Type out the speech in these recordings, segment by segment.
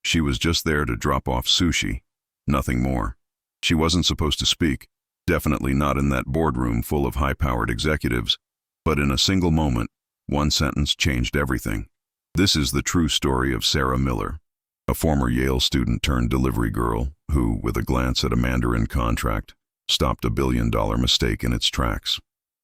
She was just there to drop off sushi. Nothing more. She wasn't supposed to speak. Definitely not in that boardroom full of high-powered executives. But in a single moment, one sentence changed everything. This is the true story of Sarah Miller, a former Yale student turned delivery girl who, with a glance at a Mandarin contract, stopped a billion-dollar mistake in its tracks.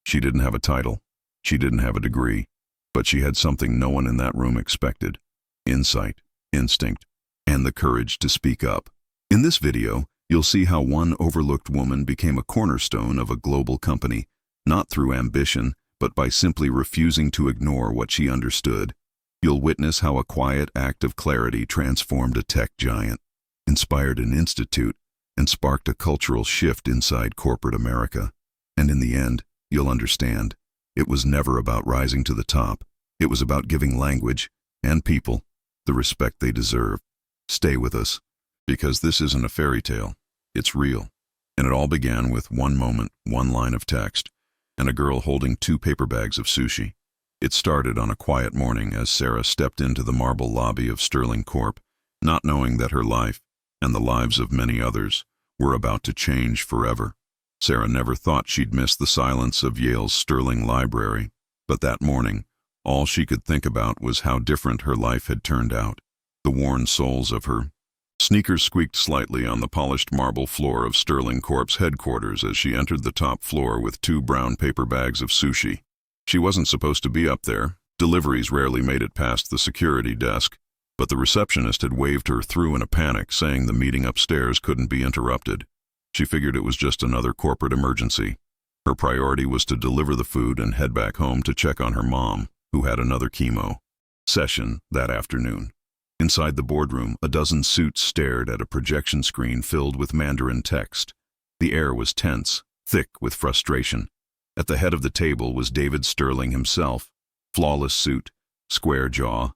She didn't have a title. She didn't have a degree. But she had something no one in that room expected: insight, instinct, and the courage to speak up. In this video, you'll see how one overlooked woman became a cornerstone of a global company, not through ambition, but by simply refusing to ignore what she understood. You'll witness how a quiet act of clarity transformed a tech giant, inspired an institute, and sparked a cultural shift inside corporate America. And in the end, you'll understand, it was never about rising to the top. It was about giving language and people the respect they deserve. Stay with us, because this isn't a fairy tale. It's real. And it all began with one moment, one line of text, and a girl holding 2 paper bags of sushi. It started on a quiet morning as Sarah stepped into the marble lobby of Sterling Corp, not knowing that her life, and the lives of many others, were about to change forever. Sarah never thought she'd miss the silence of Yale's Sterling Library, but that morning, all she could think about was how different her life had turned out. The worn soles of her sneakers squeaked slightly on the polished marble floor of Sterling Corp's headquarters as she entered the top floor with 2 brown paper bags of sushi. She wasn't supposed to be up there. Deliveries rarely made it past the security desk, but the receptionist had waved her through in a panic, saying the meeting upstairs couldn't be interrupted. She figured it was just another corporate emergency. Her priority was to deliver the food and head back home to check on her mom, who had another chemo session that afternoon. Inside the boardroom, a dozen suits stared at a projection screen filled with Mandarin text. The air was tense, thick with frustration. At the head of the table was David Sterling himself, flawless suit, square jaw,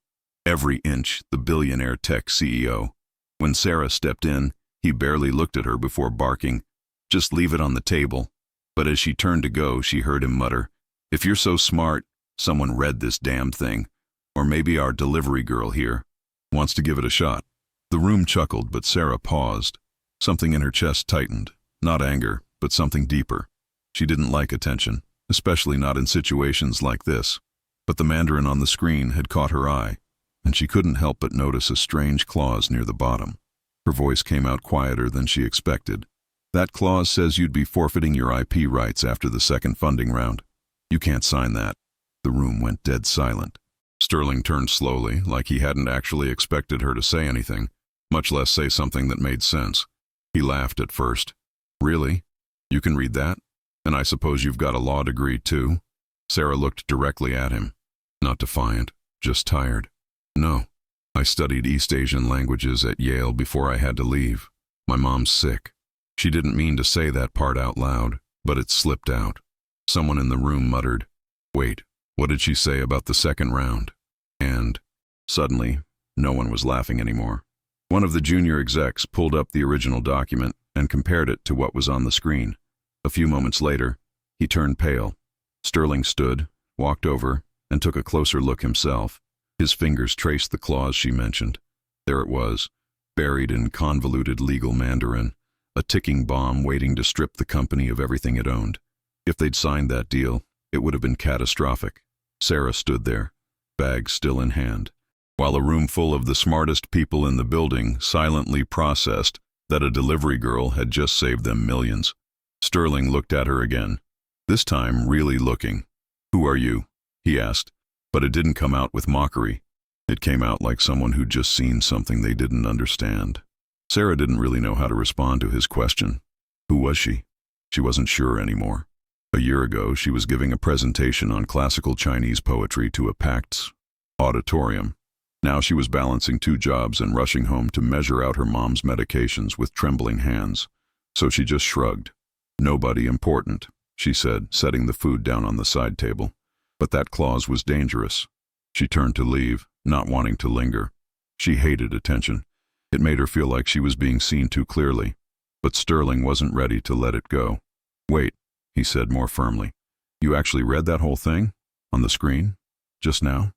every inch the billionaire tech CEO. When Sarah stepped in, he barely looked at her before barking, "Just leave it on the table." But as she turned to go, she heard him mutter, "If you're so smart, someone read this damn thing. Or maybe our delivery girl here wants to give it a shot." The room chuckled, but Sarah paused. Something in her chest tightened, not anger, but something deeper. She didn't like attention, especially not in situations like this. But the Mandarin on the screen had caught her eye, and she couldn't help but notice a strange clause near the bottom. Her voice came out quieter than she expected. "That clause says you'd be forfeiting your IP rights after the second funding round. You can't sign that." The room went dead silent. Sterling turned slowly, like he hadn't actually expected her to say anything, much less say something that made sense. He laughed at first. "Really? You can read that? And I suppose you've got a law degree too?" Sarah looked directly at him. Not defiant, just tired. "No. I studied East Asian languages at Yale before I had to leave. My mom's sick." She didn't mean to say that part out loud, but it slipped out. Someone in the room muttered, "Wait, what did she say about the second round?" And, suddenly, no one was laughing anymore. One of the junior execs pulled up the original document and compared it to what was on the screen. A few moments later, he turned pale. Sterling stood, walked over, and took a closer look himself. His fingers traced the clause she mentioned. There it was, buried in convoluted legal Mandarin, a ticking bomb waiting to strip the company of everything it owned. If they'd signed that deal, it would have been catastrophic. Sarah stood there, bag still in hand, while a room full of the smartest people in the building silently processed that a delivery girl had just saved them millions. Sterling looked at her again, this time really looking. "Who are you?" he asked, but it didn't come out with mockery. It came out like someone who'd just seen something they didn't understand. Sarah didn't really know how to respond to his question. Who was she? She wasn't sure anymore. A year ago, she was giving a presentation on classical Chinese poetry to a packed auditorium. Now she was balancing 2 jobs and rushing home to measure out her mom's medications with trembling hands. So she just shrugged. "Nobody important," she said, setting the food down on the side table. But that clause was dangerous. She turned to leave, not wanting to linger. She hated attention. It made her feel like she was being seen too clearly. But Sterling wasn't ready to let it go. "Wait," he said more firmly. "You actually read that whole thing? On the screen? Just now?"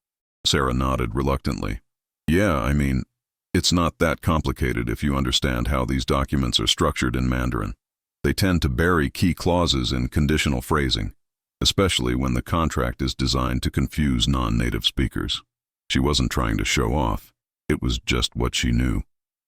Sarah nodded reluctantly. "Yeah, I mean, It's not that complicated if you understand how these documents are structured in Mandarin. They tend to bury key clauses in conditional phrasing, especially when the contract is designed to confuse non-native speakers. She wasn't trying to show off. It was just what she knew,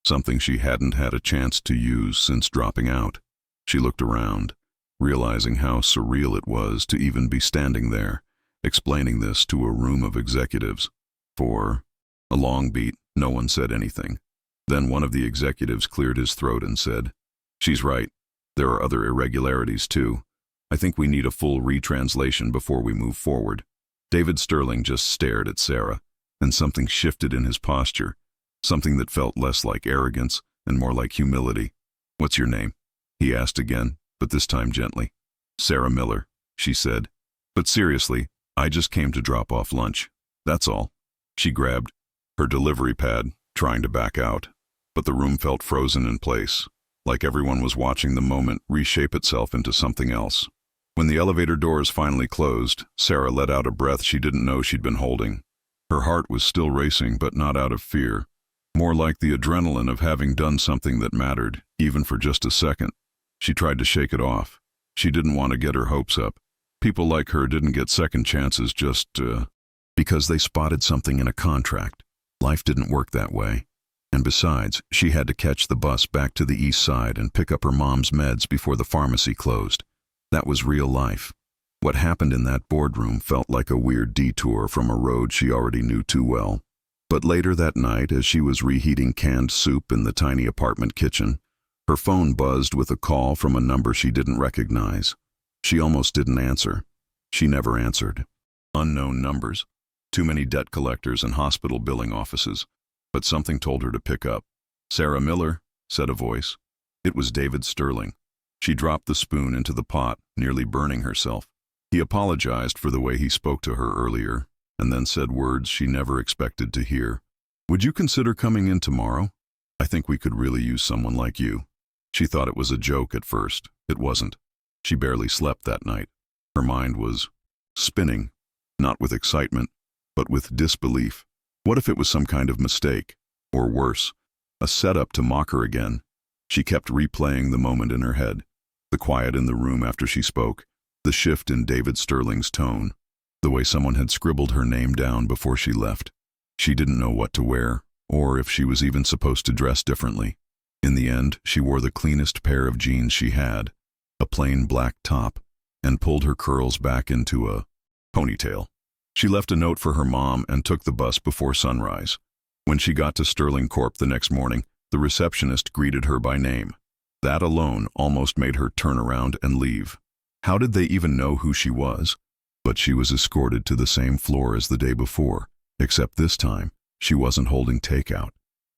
something she hadn't had a chance to use since dropping out. She looked around, realizing how surreal it was to even be standing there, explaining this to a room of executives. For a long beat, no one said anything. Then one of the executives cleared his throat and said, "She's right. There are other irregularities too. I think we need a full retranslation before we move forward." David Sterling just stared at Sarah, and something shifted in his posture, something that felt less like arrogance and more like humility. "What's your name?" he asked again, but this time gently. "Sarah Miller," she said. "But seriously, I just came to drop off lunch. That's all." She grabbed her delivery pad, trying to back out, but the room felt frozen in place, like everyone was watching the moment reshape itself into something else. When the elevator doors finally closed, Sarah let out a breath she didn't know she'd been holding. Her heart was still racing, but not out of fear, more like the adrenaline of having done something that mattered, even for just a second. She tried to shake it off. She didn't want to get her hopes up. People like her didn't get second chances just because they spotted something in a contract. Life didn't work that way. And besides, she had to catch the bus back to the east side and pick up her mom's meds before the pharmacy closed. That was real life. What happened in that boardroom felt like a weird detour from a road she already knew too well. But later that night, as she was reheating canned soup in the tiny apartment kitchen, her phone buzzed with a call from a number she didn't recognize. She almost didn't answer. She never answered. Unknown numbers. Too many debt collectors and hospital billing offices. But something told her to pick up. "Sarah Miller," said a voice. It was David Sterling. She dropped the spoon into the pot, nearly burning herself. He apologized for the way he spoke to her earlier, and then said words she never expected to hear. "Would you consider coming in tomorrow? I think we could really use someone like you." She thought it was a joke at first. It wasn't. She barely slept that night. Her mind was spinning, not with excitement, but with disbelief. What if it was some kind of mistake? Or worse, a setup to mock her again? She kept replaying the moment in her head. The quiet in the room after she spoke, the shift in David Sterling's tone, the way someone had scribbled her name down before she left. She didn't know what to wear, or if she was even supposed to dress differently. In the end, she wore the cleanest pair of jeans she had, a plain black top, and pulled her curls back into a ponytail. She left a note for her mom and took the bus before sunrise. When she got to Sterling Corp the next morning, the receptionist greeted her by name. That alone almost made her turn around and leave. How did they even know who she was? But she was escorted to the same floor as the day before, except this time, she wasn't holding takeout.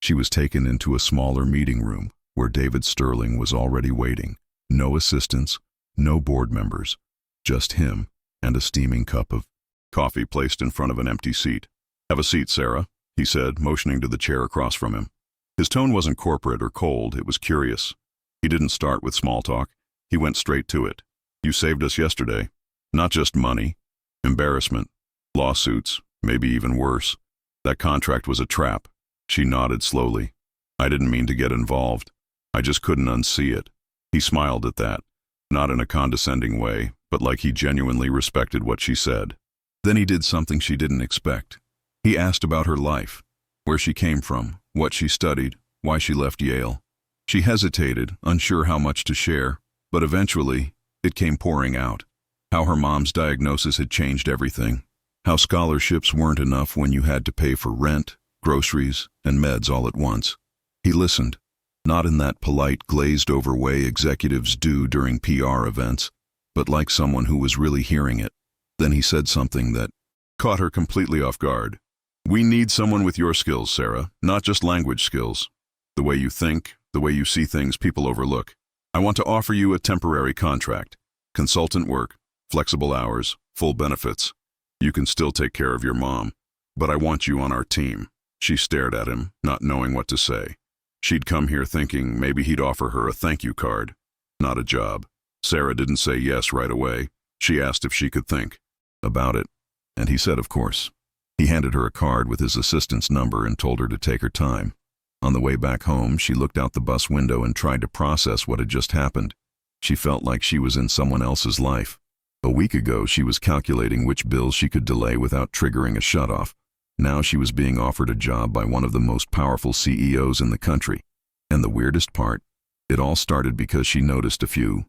She was taken into a smaller meeting room where David Sterling was already waiting. No assistants, no board members, just him and a steaming cup of coffee placed in front of an empty seat. "Have a seat, Sarah," he said, motioning to the chair across from him. His tone wasn't corporate or cold, it was curious. He didn't start with small talk. He went straight to it. "You saved us yesterday. Not just money, embarrassment, lawsuits, maybe even worse. That contract was a trap." She nodded slowly. "I didn't mean to get involved. I just couldn't unsee it." He smiled at that, not in a condescending way, but like he genuinely respected what she said. Then he did something she didn't expect. He asked about her life, where she came from, what she studied, why she left Yale. She hesitated, unsure how much to share, but eventually, it came pouring out. How her mom's diagnosis had changed everything. How scholarships weren't enough when you had to pay for rent, groceries, and meds all at once. He listened, not in that polite, glazed-over way executives do during PR events, but like someone who was really hearing it. Then he said something that caught her completely off guard. "We need someone with your skills, Sarah, not just language skills. The way you think, the way you see things people overlook. I want to offer you a temporary contract. Consultant work, flexible hours, full benefits. You can still take care of your mom, but I want you on our team." She stared at him, not knowing what to say. She'd come here thinking maybe he'd offer her a thank you card, not a job. Sarah didn't say yes right away. She asked if she could think about it, and he said of course. He handed her a card with his assistant's number and told her to take her time. On the way back home, she looked out the bus window and tried to process what had just happened. She felt like she was in someone else's life. A week ago, she was calculating which bills she could delay without triggering a shutoff. Now she was being offered a job by one of the most powerful CEOs in the country. And the weirdest part, it all started because she noticed a few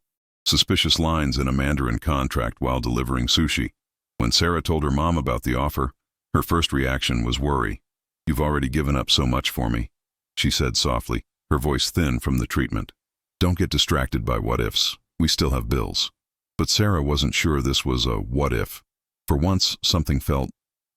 suspicious lines in a Mandarin contract while delivering sushi. When Sarah told her mom about the offer, her first reaction was worry. "You've already given up so much for me," she said softly, her voice thin from the treatment. "Don't get distracted by what-ifs. We still have bills." But Sarah wasn't sure this was a what-if. For once, something felt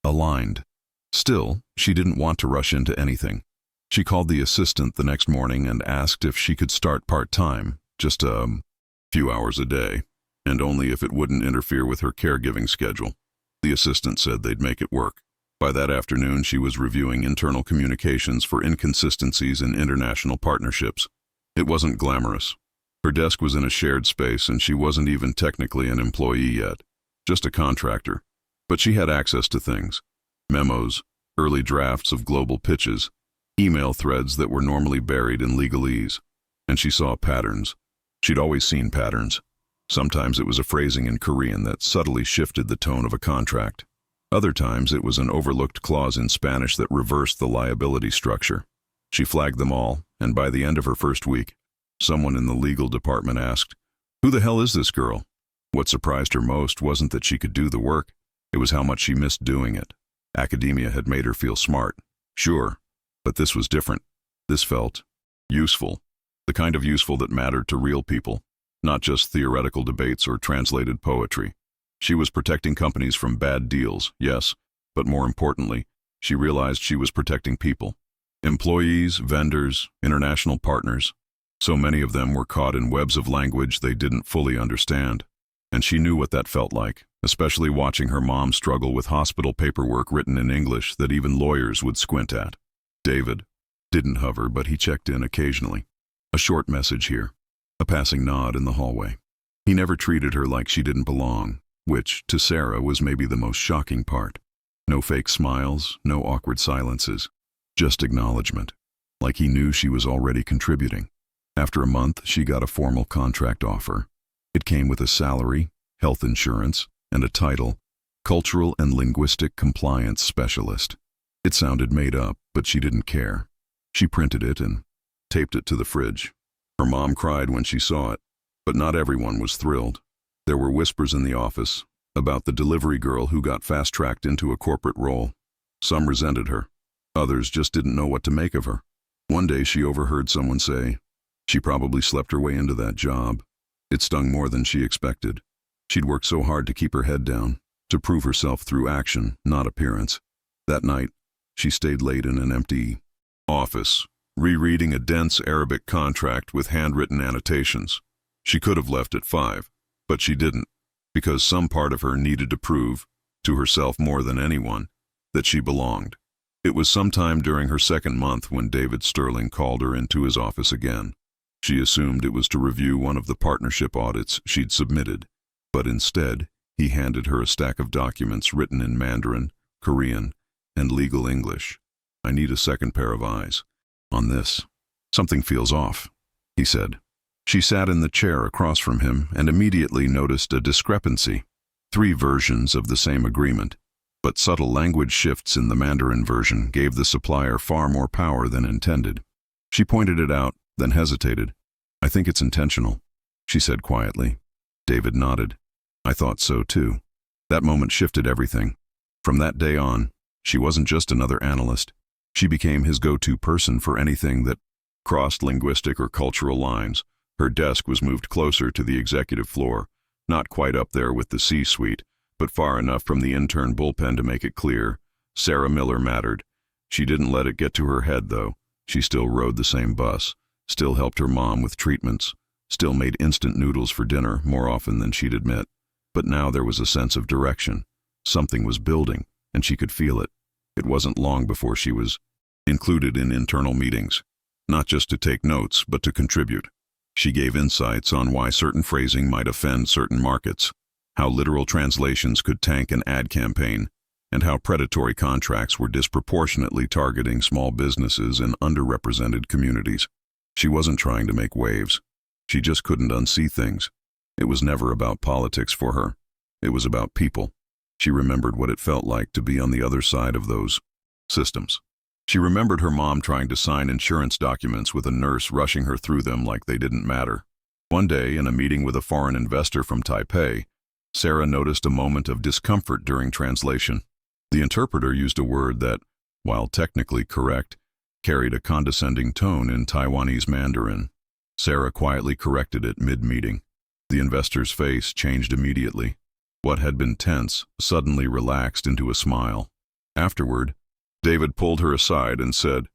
aligned. Still, she didn't want to rush into anything. She called the assistant the next morning and asked if she could start part-time, just a few hours a day, and only if it wouldn't interfere with her caregiving schedule. The assistant said they'd make it work. By that afternoon, she was reviewing internal communications for inconsistencies in international partnerships. It wasn't glamorous. Her desk was in a shared space, and she wasn't even technically an employee yet, just a contractor. But she had access to things: memos, early drafts of global pitches, email threads that were normally buried in legalese. And she saw patterns. She'd always seen patterns. Sometimes it was a phrasing in Korean that subtly shifted the tone of a contract. Other times it was an overlooked clause in Spanish that reversed the liability structure. She flagged them all, and by the end of her first week, someone in the legal department asked, "Who the hell is this girl?" What surprised her most wasn't that she could do the work, it was how much she missed doing it. Academia had made her feel smart, sure, but this was different. This felt useful, the kind of useful that mattered to real people, not just theoretical debates or translated poetry. She was protecting companies from bad deals, yes, but more importantly, she realized she was protecting people. Employees, vendors, international partners. So many of them were caught in webs of language they didn't fully understand. And she knew what that felt like, especially watching her mom struggle with hospital paperwork written in English that even lawyers would squint at. David didn't hover, but he checked in occasionally. A short message here, a passing nod in the hallway. He never treated her like she didn't belong, which, to Sarah, was maybe the most shocking part. No fake smiles, no awkward silences, just acknowledgement, like he knew she was already contributing. After a month, she got a formal contract offer. It came with a salary, health insurance, and a title, Cultural and Linguistic Compliance Specialist. It sounded made up, but she didn't care. She printed it and taped it to the fridge. Her mom cried when she saw it, but not everyone was thrilled. There were whispers in the office about the delivery girl who got fast-tracked into a corporate role. Some resented her. Others just didn't know what to make of her. One day she overheard someone say, "She probably slept her way into that job." It stung more than she expected. She'd worked so hard to keep her head down, to prove herself through action, not appearance. That night, she stayed late in an empty office, rereading a dense Arabic contract with handwritten annotations. She could have left at 5, but she didn't, because some part of her needed to prove, to herself more than anyone, that she belonged. It was sometime during her second month when David Sterling called her into his office again. She assumed it was to review one of the partnership audits she'd submitted, but instead, he handed her a stack of documents written in Mandarin, Korean, and legal English. "I need a second pair of eyes on this. Something feels off," he said. She sat in the chair across from him and immediately noticed a discrepancy. 3 versions of the same agreement, but subtle language shifts in the Mandarin version gave the supplier far more power than intended. She pointed it out, then hesitated. "I think it's intentional," she said quietly. David nodded. "I thought so too." That moment shifted everything. From that day on, she wasn't just another analyst. She became his go-to person for anything that crossed linguistic or cultural lines. Her desk was moved closer to the executive floor, not quite up there with the C-suite, but far enough from the intern bullpen to make it clear. Sarah Miller mattered. She didn't let it get to her head, though. She still rode the same bus, still helped her mom with treatments, still made instant noodles for dinner more often than she'd admit. But now there was a sense of direction. Something was building, and she could feel it. It wasn't long before she was included in internal meetings, not just to take notes, but to contribute. She gave insights on why certain phrasing might offend certain markets, how literal translations could tank an ad campaign, and how predatory contracts were disproportionately targeting small businesses in underrepresented communities. She wasn't trying to make waves. She just couldn't unsee things. It was never about politics for her. It was about people. She remembered what it felt like to be on the other side of those systems. She remembered her mom trying to sign insurance documents with a nurse rushing her through them like they didn't matter. One day, in a meeting with a foreign investor from Taipei, Sarah noticed a moment of discomfort during translation. The interpreter used a word that, while technically correct, carried a condescending tone in Taiwanese Mandarin. Sarah quietly corrected it mid-meeting. The investor's face changed immediately. What had been tense suddenly relaxed into a smile. Afterward, David pulled her aside and said,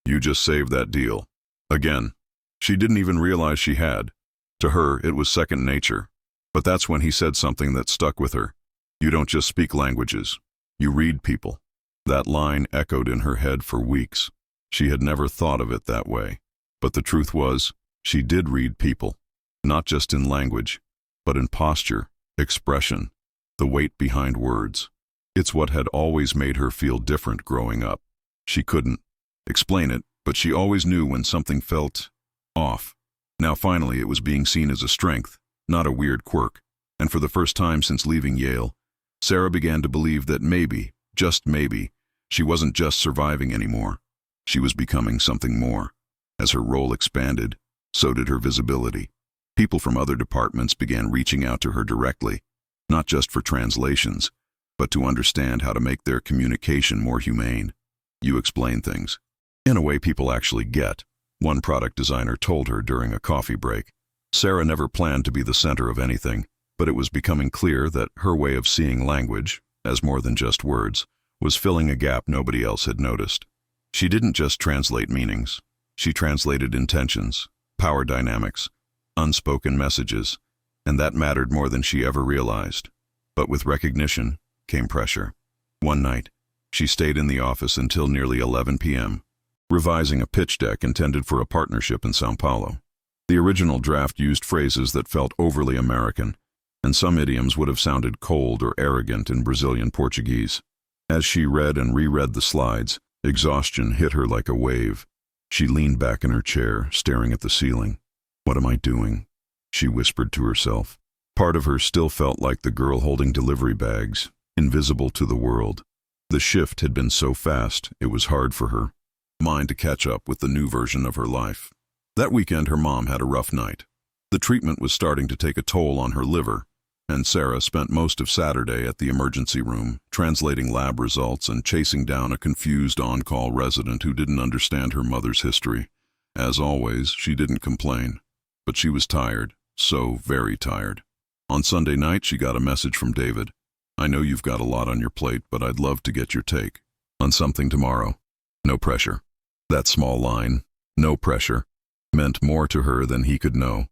"You just saved that deal." Again. She didn't even realize she had. To her, it was second nature. But that's when he said something that stuck with her. "You don't just speak languages. You read people." That line echoed in her head for weeks. She had never thought of it that way. But the truth was, she did read people. Not just in language, but in posture, expression, the weight behind words. It's what had always made her feel different growing up. She couldn't explain it, but she always knew when something felt off. Now finally it was being seen as a strength, not a weird quirk. And for the first time since leaving Yale, Sarah began to believe that maybe, just maybe, she wasn't just surviving anymore. She was becoming something more. As her role expanded, so did her visibility. People from other departments began reaching out to her directly, not just for translations, but to understand how to make their communication more humane. "You explain things in a way people actually get," one product designer told her during a coffee break. Sarah never planned to be the center of anything, but it was becoming clear that her way of seeing language, as more than just words, was filling a gap nobody else had noticed. She didn't just translate meanings. She translated intentions, power dynamics, unspoken messages, and that mattered more than she ever realized. But with recognition came pressure. One night, she stayed in the office until nearly 11 p.m., revising a pitch deck intended for a partnership in São Paulo. The original draft used phrases that felt overly American, and some idioms would have sounded cold or arrogant in Brazilian Portuguese. As she read and reread the slides, exhaustion hit her like a wave. She leaned back in her chair, staring at the ceiling. "What am I doing?" she whispered to herself. Part of her still felt like the girl holding delivery bags, invisible to the world. The shift had been so fast, it was hard for her mind to catch up with the new version of her life. That weekend, her mom had a rough night. The treatment was starting to take a toll on her liver, and Sarah spent most of Saturday at the emergency room, translating lab results and chasing down a confused on-call resident who didn't understand her mother's history. As always, she didn't complain, but she was tired, so very tired. On Sunday night, she got a message from David. "I know you've got a lot on your plate, but I'd love to get your take on something tomorrow. No pressure." That small line, "no pressure," meant more to her than he could know.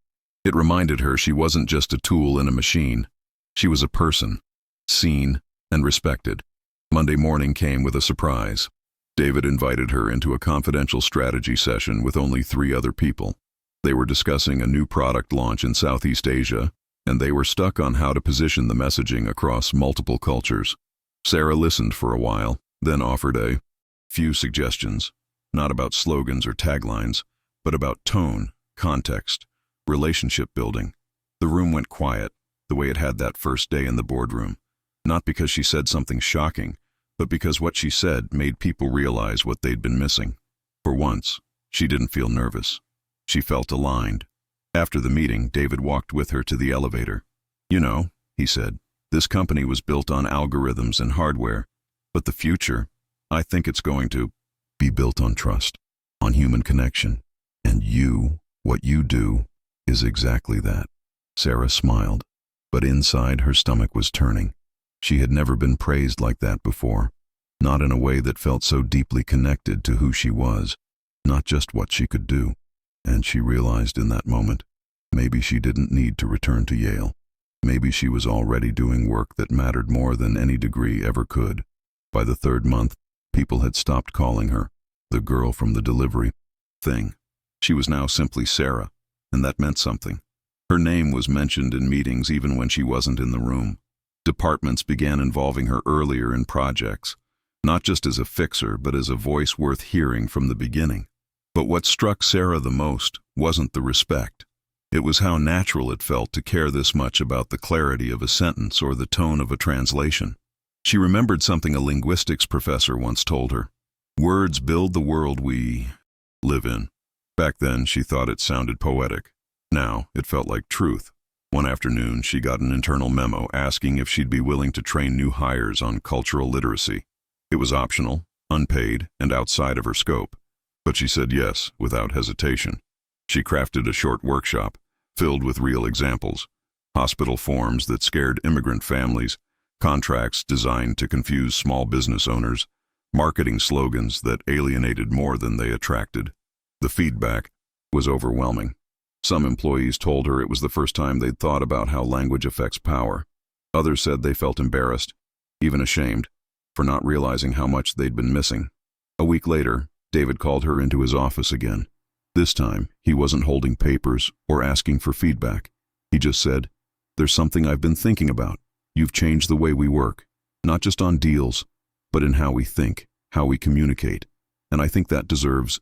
It reminded her she wasn't just a tool in a machine. She was a person, seen and respected. Monday morning came with a surprise. David invited her into a confidential strategy session with only 3 other people. They were discussing a new product launch in Southeast Asia, and they were stuck on how to position the messaging across multiple cultures. Sarah listened for a while, then offered a few suggestions, not about slogans or taglines, but about tone, context, relationship building. The room went quiet, the way it had that first day in the boardroom. Not because she said something shocking, but because what she said made people realize what they'd been missing. For once, she didn't feel nervous. She felt aligned. After the meeting, David walked with her to the elevator. "You know," he said, "this company was built on algorithms and hardware, but the future, I think it's going to be built on trust, on human connection. And you, what you do, is exactly that." Sarah smiled, but inside her stomach was turning. She had never been praised like that before, not in a way that felt so deeply connected to who she was, not just what she could do. And she realized in that moment, maybe she didn't need to return to Yale. Maybe she was already doing work that mattered more than any degree ever could. By the 3rd month, people had stopped calling her the girl from the delivery thing. She was now simply Sarah, and that meant something. Her name was mentioned in meetings even when she wasn't in the room. Departments began involving her earlier in projects, not just as a fixer, but as a voice worth hearing from the beginning. But what struck Sarah the most wasn't the respect. It was how natural it felt to care this much about the clarity of a sentence or the tone of a translation. She remembered something a linguistics professor once told her. Words build the world we live in. Back then, she thought it sounded poetic. Now, it felt like truth. One afternoon, she got an internal memo asking if she'd be willing to train new hires on cultural literacy. It was optional, unpaid, and outside of her scope. But she said yes, without hesitation. She crafted a short workshop, filled with real examples. Hospital forms that scared immigrant families, contracts designed to confuse small business owners, marketing slogans that alienated more than they attracted. The feedback was overwhelming. Some employees told her it was the first time they'd thought about how language affects power. Others said they felt embarrassed, even ashamed, for not realizing how much they'd been missing. A week later, David called her into his office again. This time, he wasn't holding papers or asking for feedback. He just said, "There's something I've been thinking about. You've changed the way we work, not just on deals, but in how we think, how we communicate. And I think that deserves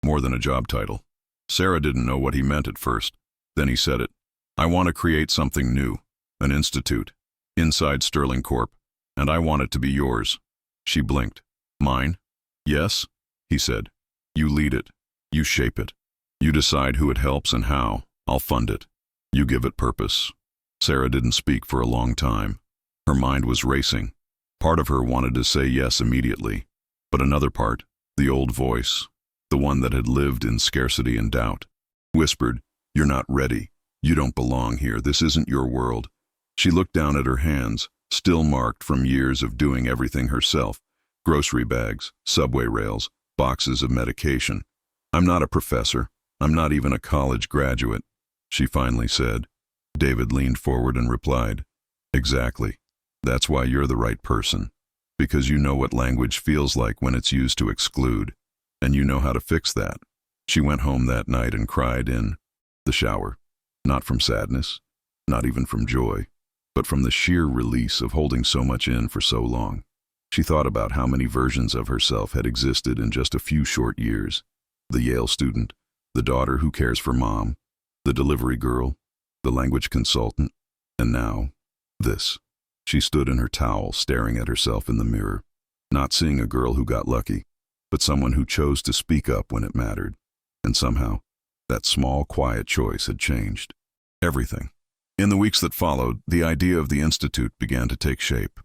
more than a job title." Sarah didn't know what he meant at first. Then he said it. "I want to create something new, an institute, inside Sterling Corp, and I want it to be yours." She blinked. "Mine?" "Yes," he said. "You lead it. You shape it. You decide who it helps and how. I'll fund it. You give it purpose." Sarah didn't speak for a long time. Her mind was racing. Part of her wanted to say yes immediately, but another part, the old voice, the one that had lived in scarcity and doubt, whispered, "You're not ready. You don't belong here. This isn't your world." She looked down at her hands, still marked from years of doing everything herself. Grocery bags, subway rails, boxes of medication. "I'm not a professor. I'm not even a college graduate," she finally said. David leaned forward and replied, "Exactly. That's why you're the right person. Because you know what language feels like when it's used to exclude. And you know how to fix that." She went home that night and cried in the shower. Not from sadness, not even from joy, but from the sheer release of holding so much in for so long. She thought about how many versions of herself had existed in just a few short years. The Yale student, the daughter who cares for mom, the delivery girl, the language consultant, and now, this. She stood in her towel, staring at herself in the mirror, not seeing a girl who got lucky, but someone who chose to speak up when it mattered. And somehow, that small, quiet choice had changed everything. In the weeks that followed, the idea of the Institute began to take shape.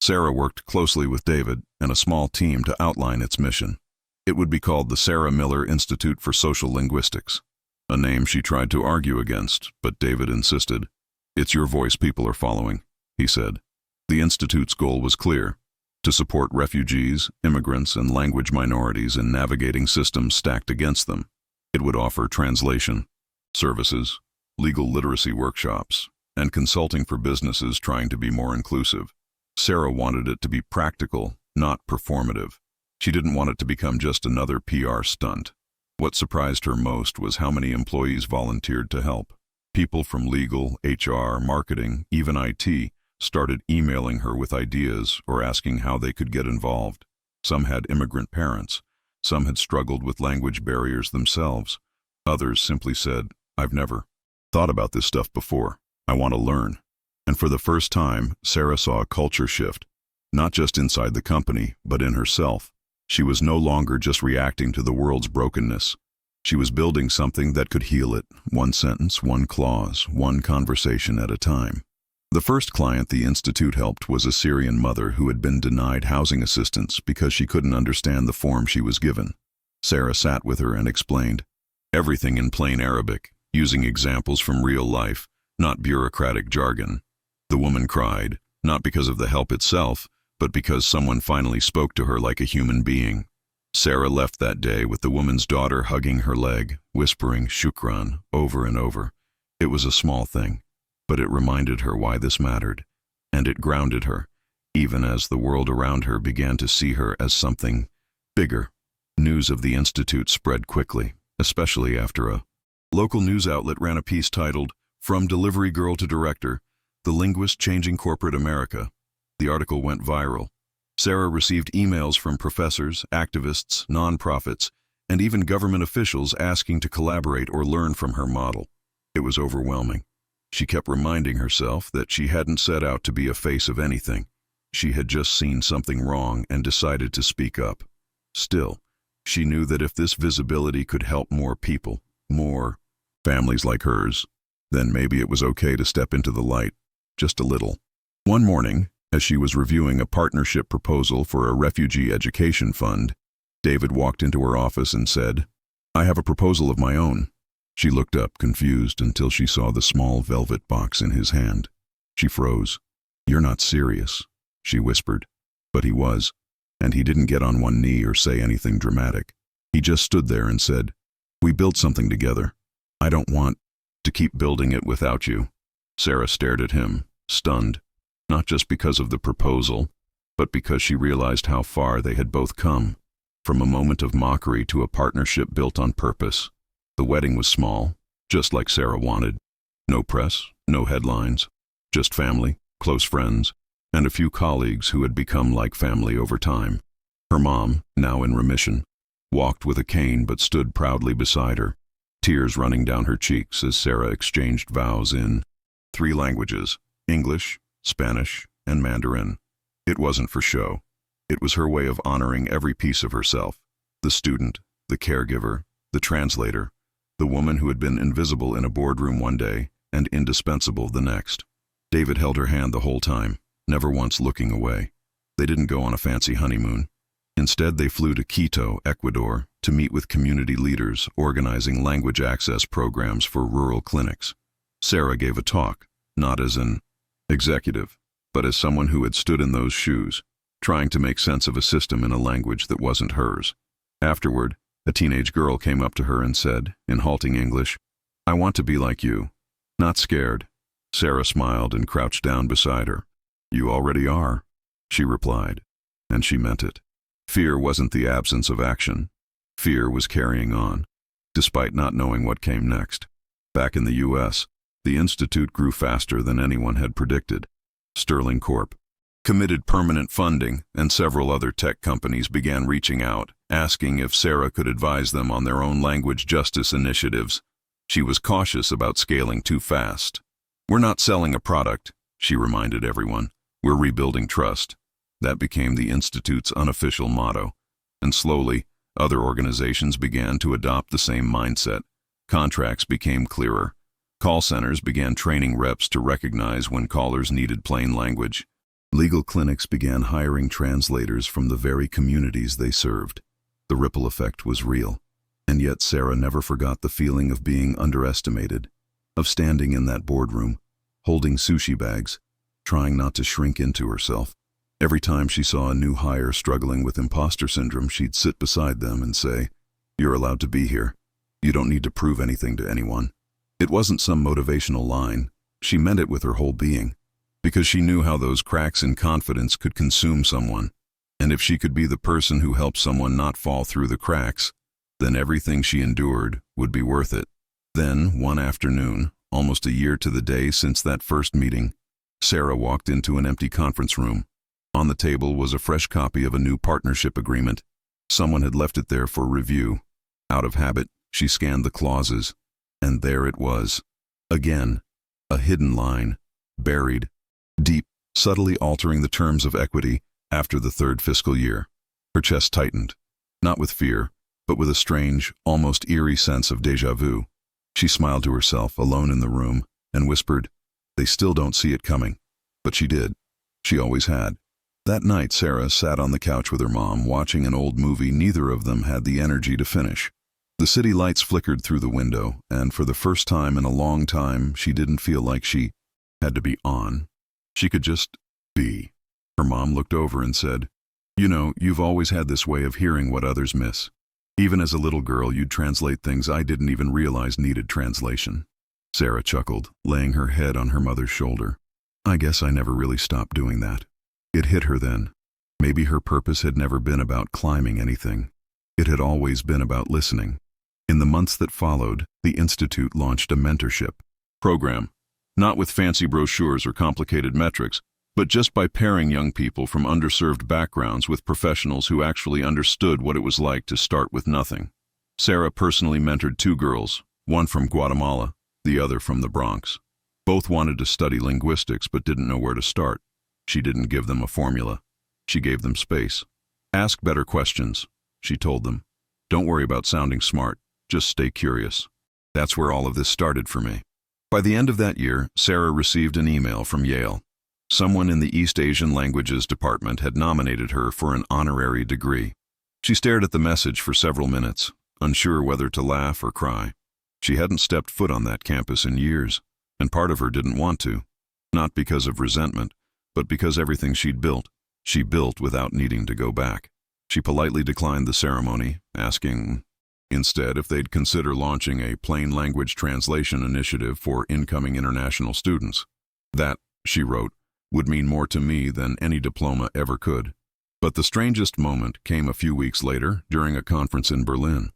Sarah worked closely with David and a small team to outline its mission. It would be called the Sarah Miller Institute for Social Linguistics, a name she tried to argue against, but David insisted. "It's your voice people are following," he said. The Institute's goal was clear: to support refugees, immigrants, and language minorities in navigating systems stacked against them. It would offer translation, services, legal literacy workshops, and consulting for businesses trying to be more inclusive. Sarah wanted it to be practical, not performative. She didn't want it to become just another PR stunt. What surprised her most was how many employees volunteered to help. People from legal, HR, marketing, even IT, started emailing her with ideas or asking how they could get involved. Some had immigrant parents. Some had struggled with language barriers themselves. Others simply said, "I've never thought about this stuff before. I want to learn." And for the first time, Sarah saw a culture shift, not just inside the company, but in herself. She was no longer just reacting to the world's brokenness. She was building something that could heal it, one sentence, one clause, one conversation at a time. The first client the Institute helped was a Syrian mother who had been denied housing assistance because she couldn't understand the form she was given. Sarah sat with her and explained everything in plain Arabic, using examples from real life, not bureaucratic jargon. The woman cried, not because of the help itself, but because someone finally spoke to her like a human being. Sarah left that day with the woman's daughter hugging her leg, whispering "shukran" over and over. It was a small thing, but it reminded her why this mattered, and it grounded her, even as the world around her began to see her as something bigger. News of the Institute spread quickly, especially after a local news outlet ran a piece titled, "From Delivery Girl to Director, The Linguist Changing Corporate America. The article went viral. Sarah received emails from professors, activists, nonprofits, and even government officials asking to collaborate or learn from her model. It was overwhelming. She kept reminding herself that she hadn't set out to be a face of anything. She had just seen something wrong and decided to speak up. Still, she knew that if this visibility could help more people, more families like hers, then maybe it was okay to step into the light, just a little. One morning, as she was reviewing a partnership proposal for a refugee education fund, David walked into her office and said, "I have a proposal of my own." She looked up, confused, until she saw the small velvet box in his hand. She froze. "You're not serious," she whispered. But he was, and he didn't get on one knee or say anything dramatic. He just stood there and said, "We built something together. I don't want to keep building it without you." Sarah stared at him, stunned, not just because of the proposal, but because she realized how far they had both come, from a moment of mockery to a partnership built on purpose. The wedding was small, just like Sarah wanted. No press, no headlines, just family, close friends, and a few colleagues who had become like family over time. Her mom, now in remission, walked with a cane but stood proudly beside her, tears running down her cheeks as Sarah exchanged vows in 3 languages, English, Spanish, and Mandarin. It wasn't for show. It was her way of honoring every piece of herself: the student, the caregiver, the translator, the woman who had been invisible in a boardroom one day and indispensable the next. David held her hand the whole time, never once looking away. They didn't go on a fancy honeymoon. Instead, they flew to Quito, Ecuador, to meet with community leaders organizing language access programs for rural clinics. Sarah gave a talk, not as an executive, but as someone who had stood in those shoes, trying to make sense of a system in a language that wasn't hers. Afterward, a teenage girl came up to her and said, in halting English, "I want to be like you." Not scared. Sarah smiled and crouched down beside her. "You already are," she replied, and she meant it. Fear wasn't the absence of action. Fear was carrying on, despite not knowing what came next. Back in the U.S., the Institute grew faster than anyone had predicted. Sterling Corp committed permanent funding, and several other tech companies began reaching out, asking if Sarah could advise them on their own language justice initiatives. She was cautious about scaling too fast. "We're not selling a product," she reminded everyone. "We're rebuilding trust." That became the Institute's unofficial motto, and slowly, other organizations began to adopt the same mindset. Contracts became clearer. Call centers began training reps to recognize when callers needed plain language. Legal clinics began hiring translators from the very communities they served. The ripple effect was real, and yet Sarah never forgot the feeling of being underestimated, of standing in that boardroom, holding sushi bags, trying not to shrink into herself. Every time she saw a new hire struggling with imposter syndrome, she'd sit beside them and say, "You're allowed to be here. You don't need to prove anything to anyone." It wasn't some motivational line. She meant it with her whole being, because she knew how those cracks in confidence could consume someone. And if she could be the person who helped someone not fall through the cracks, then everything she endured would be worth it. Then, one afternoon, almost a year to the day since that first meeting, Sarah walked into an empty conference room. On the table was a fresh copy of a new partnership agreement. Someone had left it there for review. Out of habit, she scanned the clauses, and there it was. Again, a hidden line, buried, deep, subtly altering the terms of equity after the 3rd fiscal year. Her chest tightened, not with fear, but with a strange, almost eerie sense of déjà vu. She smiled to herself, alone in the room, and whispered, "They still don't see it coming." But she did. She always had. That night, Sarah sat on the couch with her mom, watching an old movie neither of them had the energy to finish. The city lights flickered through the window, and for the first time in a long time, she didn't feel like she had to be on. She could just be. Her mom looked over and said, "You know, you've always had this way of hearing what others miss. Even as a little girl, you'd translate things I didn't even realize needed translation." Sarah chuckled, laying her head on her mother's shoulder. "I guess I never really stopped doing that." It hit her then. Maybe her purpose had never been about climbing anything. It had always been about listening. In the months that followed, the Institute launched a mentorship program. Not with fancy brochures or complicated metrics, but just by pairing young people from underserved backgrounds with professionals who actually understood what it was like to start with nothing. Sarah personally mentored 2 girls, one from Guatemala, the other from the Bronx. Both wanted to study linguistics but didn't know where to start. She didn't give them a formula. She gave them space. Ask better questions, she told them. Don't worry about sounding smart, just stay curious. That's where all of this started for me. By the end of that year, Sarah received an email from Yale. Someone in the East Asian Languages department had nominated her for an honorary degree. She stared at the message for several minutes, unsure whether to laugh or cry. She hadn't stepped foot on that campus in years, and part of her didn't want to. Not because of resentment, but because everything she'd built, she built without needing to go back. She politely declined the ceremony, asking instead if they'd consider launching a plain language translation initiative for incoming international students. That, she wrote, would mean more to me than any diploma ever could. But the strangest moment came a few weeks later during a conference in Berlin.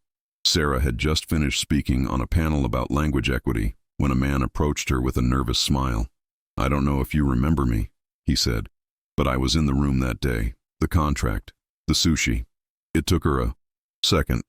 Sarah had just finished speaking on a panel about language equity when a man approached her with a nervous smile. "I don't know if you remember me," he said, "but I was in the room that day, the contract, the sushi." It took her a second,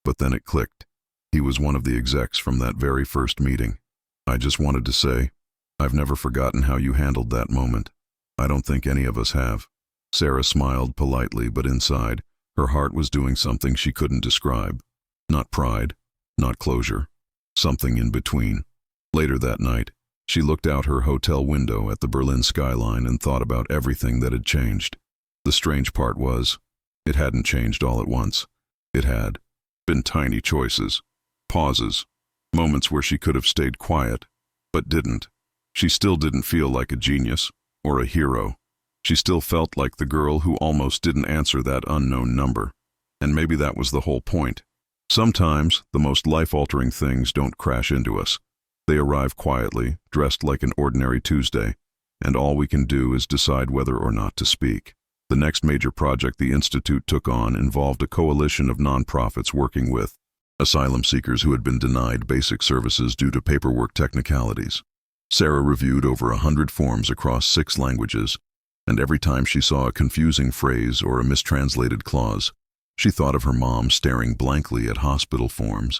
but then it clicked. He was one of the execs from that very first meeting. "I just wanted to say, I've never forgotten how you handled that moment. I don't think any of us have." Sarah smiled politely, but inside, her heart was doing something she couldn't describe. Not pride, not closure, something in between. Later that night, she looked out her hotel window at the Berlin skyline and thought about everything that had changed. The strange part was, it hadn't changed all at once. It had been tiny choices, pauses, moments where she could have stayed quiet, but didn't. She still didn't feel like a genius or a hero. She still felt like the girl who almost didn't answer that unknown number. And maybe that was the whole point. Sometimes, the most life-altering things don't crash into us. They arrive quietly, dressed like an ordinary Tuesday, and all we can do is decide whether or not to speak. The next major project the Institute took on involved a coalition of nonprofits working with asylum seekers who had been denied basic services due to paperwork technicalities. Sarah reviewed over 100 forms across 6 languages, and every time she saw a confusing phrase or a mistranslated clause, she thought of her mom staring blankly at hospital forms,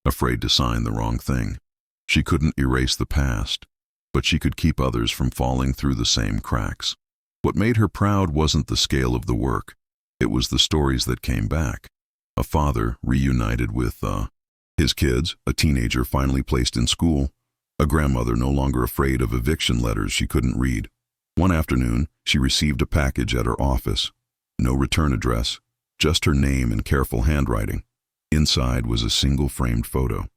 afraid to sign the wrong thing. She couldn't erase the past, but she could keep others from falling through the same cracks. What made her proud wasn't the scale of the work. It was the stories that came back. A father reunited with his kids, a teenager finally placed in school, a grandmother no longer afraid of eviction letters she couldn't read. One afternoon, she received a package at her office. No return address, just her name in careful handwriting. Inside was a single framed photo.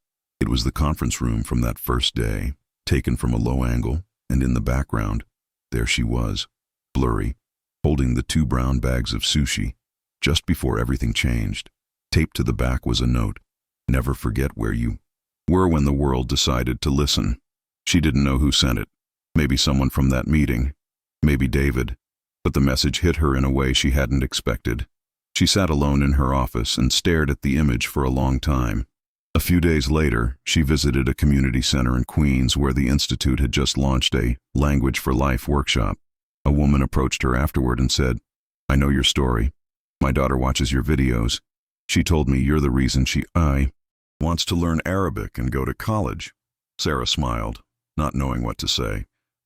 It was the conference room from that first day, taken from a low angle, and in the background, there she was, blurry, holding the 2 brown bags of sushi. Just before everything changed, taped to the back was a note, "Never forget where you were when the world decided to listen." She didn't know who sent it. Maybe someone from that meeting, maybe David, but the message hit her in a way she hadn't expected. She sat alone in her office and stared at the image for a long time. A few days later, she visited a community center in Queens where the Institute had just launched a Language for Life workshop. A woman approached her afterward and said, "I know your story. My daughter watches your videos. She told me you're the reason she wants to learn Arabic and go to college." Sarah smiled, not knowing what to say.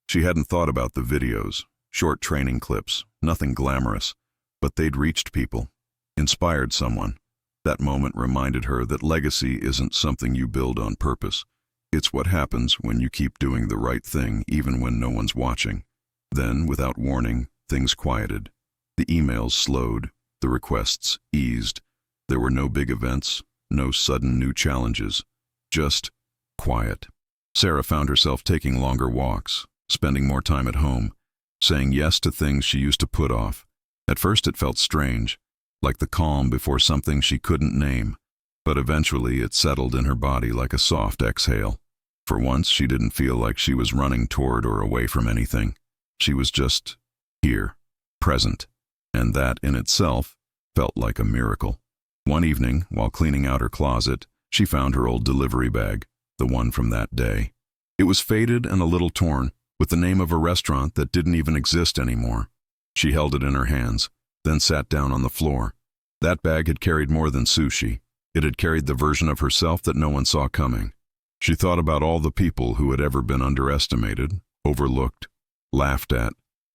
She hadn't thought about the videos, short training clips, nothing glamorous, but they'd reached people, inspired someone. That moment reminded her that legacy isn't something you build on purpose. It's what happens when you keep doing the right thing even when no one's watching. Then, without warning, things quieted. The emails slowed, the requests eased. There were no big events, no sudden new challenges, just quiet. Sarah found herself taking longer walks, spending more time at home, saying yes to things she used to put off. At first it felt strange, like the calm before something she couldn't name, but eventually it settled in her body like a soft exhale. For once, she didn't feel like she was running toward or away from anything. She was just here, present, and that in itself felt like a miracle. One evening, while cleaning out her closet, she found her old delivery bag, the one from that day. It was faded and a little torn, with the name of a restaurant that didn't even exist anymore. She held it in her hands, then sat down on the floor. That bag had carried more than sushi. It had carried the version of herself that no one saw coming. She thought about all the people who had ever been underestimated, overlooked, laughed at,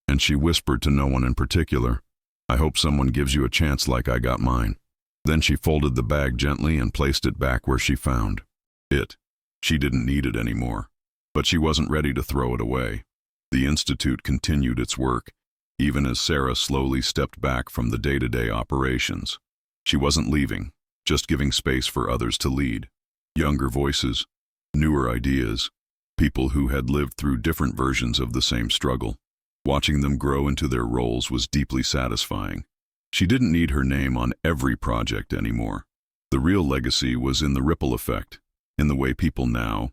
and she whispered to no one in particular, "I hope someone gives you a chance like I got mine." Then she folded the bag gently and placed it back where she found it. She didn't need it anymore, but she wasn't ready to throw it away. The Institute continued its work, even as Sarah slowly stepped back from the day-to-day operations. She wasn't leaving, just giving space for others to lead. Younger voices, newer ideas, people who had lived through different versions of the same struggle. Watching them grow into their roles was deeply satisfying. She didn't need her name on every project anymore. The real legacy was in the ripple effect, in the way people now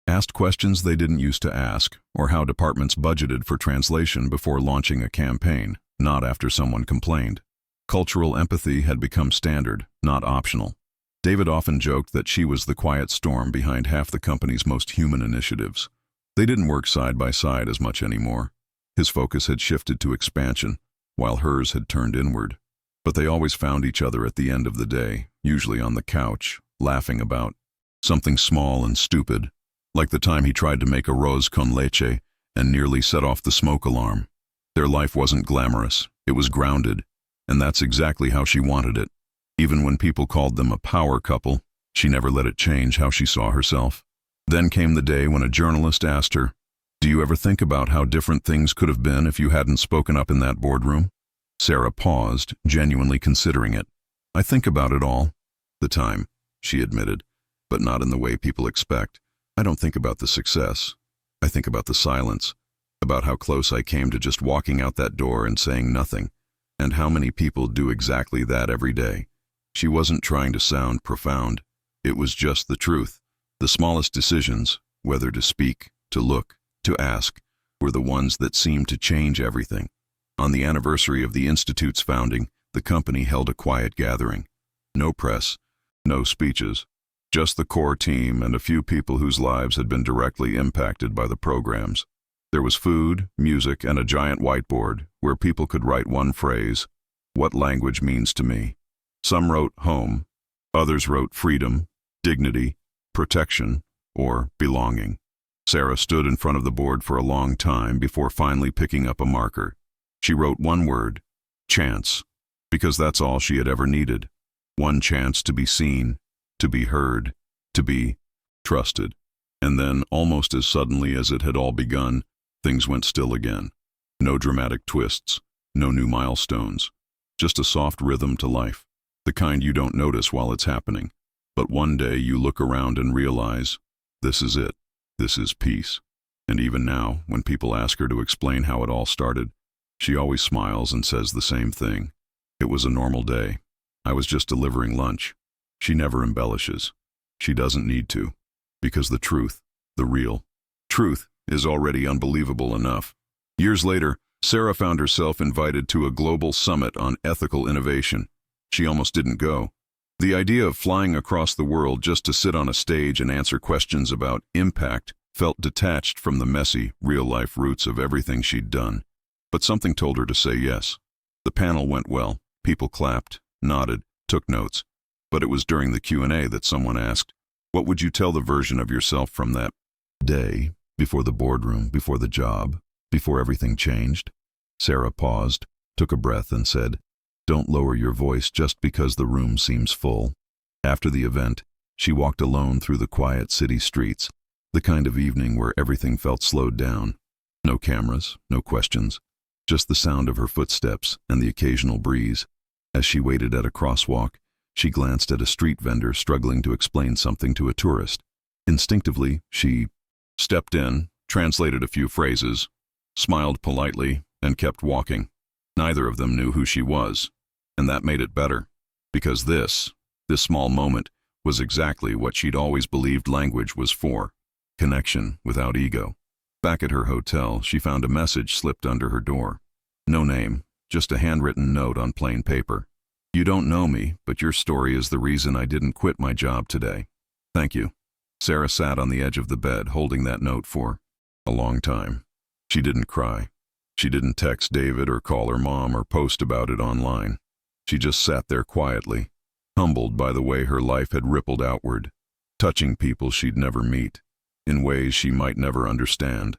asked questions they didn't used to ask, or how departments budgeted for translation before launching a campaign, not after someone complained. Cultural empathy had become standard, not optional. David often joked that she was the quiet storm behind half the company's most human initiatives. They didn't work side by side as much anymore. His focus had shifted to expansion, while hers had turned inward. But they always found each other at the end of the day, usually on the couch, laughing about something small and stupid, like the time he tried to make arroz con leche and nearly set off the smoke alarm. Their life wasn't glamorous, it was grounded, and that's exactly how she wanted it. Even when people called them a power couple, she never let it change how she saw herself. Then came the day when a journalist asked her, "Do you ever think about how different things could have been if you hadn't spoken up in that boardroom?" Sarah paused, genuinely considering it. "I think about it all the time," she admitted, "but not in the way people expect. I don't think about the success. I think about the silence, about how close I came to just walking out that door and saying nothing, and how many people do exactly that every day." She wasn't trying to sound profound. It was just the truth. The smallest decisions, whether to speak, to look, to ask, were the ones that seemed to change everything. On the anniversary of the Institute's founding, the company held a quiet gathering. No press, no speeches, just the core team and a few people whose lives had been directly impacted by the programs. There was food, music, and a giant whiteboard where people could write one phrase, "What language means to me." Some wrote home, others wrote freedom, dignity, protection, or belonging. Sarah stood in front of the board for a long time before finally picking up a marker. She wrote one word, chance, because that's all she had ever needed. One chance to be seen, to be heard, to be trusted. And then, almost as suddenly as it had all begun, things went still again. No dramatic twists, no new milestones, just a soft rhythm to life. The kind you don't notice while it's happening. But one day you look around and realize, this is it. This is peace. And even now, when people ask her to explain how it all started, she always smiles and says the same thing. It was a normal day. I was just delivering lunch. She never embellishes. She doesn't need to. Because the truth, the real truth, is already unbelievable enough. Years later, Sarah found herself invited to a global summit on ethical innovation. She almost didn't go. The idea of flying across the world just to sit on a stage and answer questions about impact felt detached from the messy, real-life roots of everything she'd done. But something told her to say yes. The panel went well. People clapped, nodded, took notes. But it was during the Q&A that someone asked, "What would you tell the version of yourself from that day, before the boardroom, before the job, before everything changed?" Sarah paused, took a breath, and said, "Don't lower your voice just because the room seems full." After the event, she walked alone through the quiet city streets, the kind of evening where everything felt slowed down. No cameras, no questions, just the sound of her footsteps and the occasional breeze. As she waited at a crosswalk, she glanced at a street vendor struggling to explain something to a tourist. Instinctively, she stepped in, translated a few phrases, smiled politely, and kept walking. Neither of them knew who she was, and that made it better, because this small moment, was exactly what she'd always believed language was for: connection without ego. Back at her hotel, she found a message slipped under her door. No name, just a handwritten note on plain paper. "You don't know me, but your story is the reason I didn't quit my job today. Thank you." Sarah sat on the edge of the bed, holding that note for a long time. She didn't cry. She didn't text David or call her mom or post about it online. She just sat there quietly, humbled by the way her life had rippled outward, touching people she'd never meet, in ways she might never understand.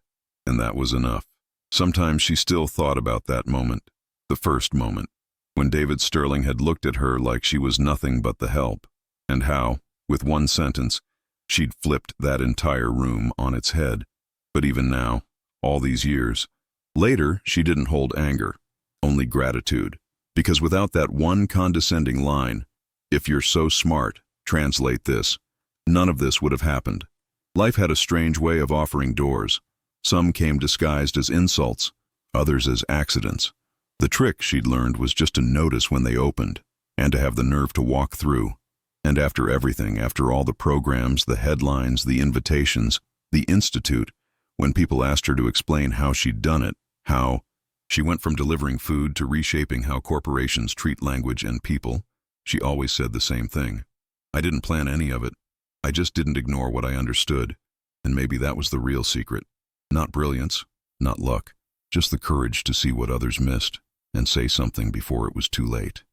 And that was enough. Sometimes she still thought about that moment, the first moment, when David Sterling had looked at her like she was nothing but the help, and how, with one sentence, she'd flipped that entire room on its head. But even now, all these years, later, she didn't hold anger, only gratitude. Because without that one condescending line, "If you're so smart, translate this," none of this would have happened. Life had a strange way of offering doors. Some came disguised as insults, others as accidents. The trick, she'd learned, was just to notice when they opened, and to have the nerve to walk through. And after everything, after all the programs, the headlines, the invitations, the institute, when people asked her to explain how she'd done it, how she went from delivering food to reshaping how corporations treat language and people, she always said the same thing. "I didn't plan any of it. I just didn't ignore what I understood." And maybe that was the real secret. Not brilliance, not luck, just the courage to see what others missed and say something before it was too late.